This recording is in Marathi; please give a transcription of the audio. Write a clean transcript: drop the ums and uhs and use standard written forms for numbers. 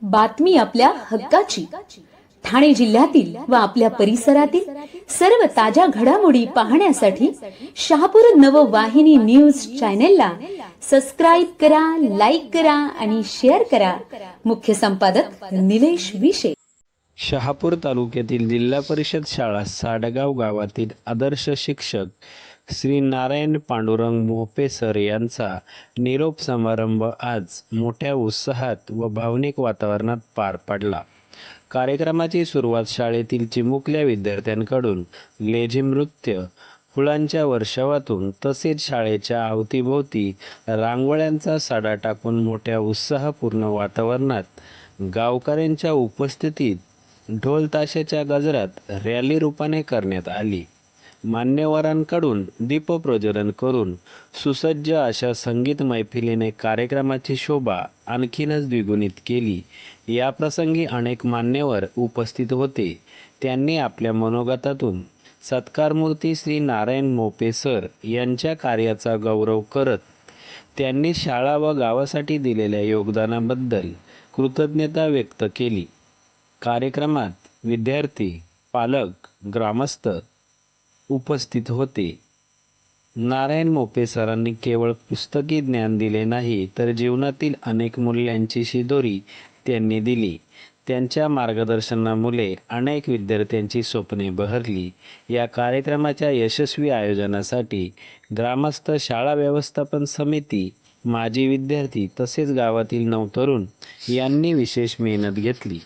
बातमी आपल्या हक्काची. ठाणे जिल्ह्यातील व आपल्या परिसरातील सर्व ताज्या घडामोडी पाहण्यासाठी शहापूर नववाहिनी न्यूज चॅनेलला सबस्क्राईब करा, लाईक करा आणि शेअर करा. मुख्य संपादक निलेश विशे. शहापूर तालुक्यातील जिल्हा परिषद शाळा साडगाव गावातील आदर्श शिक्षक श्री नारायण पांडुरंग मोपे सर यांचा निरोप समारंभ आज मोठ्या उत्साहात व भावनिक वातावरणात पार पडला. कार्यक्रमाची सुरुवात शाळेतील चिमुकल्या विद्यार्थ्यांकडून लेझिम नृत्य, फुलांच्या वर्षावातून तसेच शाळेच्या अवतीभोवती रांगोळ्यांचा सडा टाकून मोठ्या उत्साहपूर्ण वातावरणात गावकऱ्यांच्या उपस्थितीत ढोल ताशाच्या गजरात रॅली रूपाने करण्यात आली. मान्यवरांकडून दीपप्रज्वलन करून सुसज्ज अशा संगीत मैफिलीने कार्यक्रमाची शोभा आणखीनच द्विगुणित केली. या प्रसंगी अनेक मान्यवर उपस्थित होते. त्यांनी आपल्या मनोगतातून सत्कारमूर्ती श्री नारायण मोपे सर यांच्या कार्याचा गौरव करत त्यांनी शाळा व गावासाठी दिलेल्या योगदानाबद्दल कृतज्ञता व्यक्त केली. कार्यक्रमात विद्यार्थी, पालक, ग्रामस्थ उपस्थित होते. नारायण मोपे सरांनी केवळ पुस्तकी ज्ञान दिले नाही तर जीवनातील अनेक मूल्यांची शिदोरी त्यांनी दिली. त्यांच्या मार्गदर्शनामुळे अनेक विद्यार्थ्यांची स्वप्ने बहरली. या कार्यक्रमाच्या यशस्वी आयोजनासाठी ग्रामस्थ, शाळा व्यवस्थापन समिती, माजी विद्यार्थी तसेच गावातील नवतरुण यांनी विशेष मेहनत घेतली.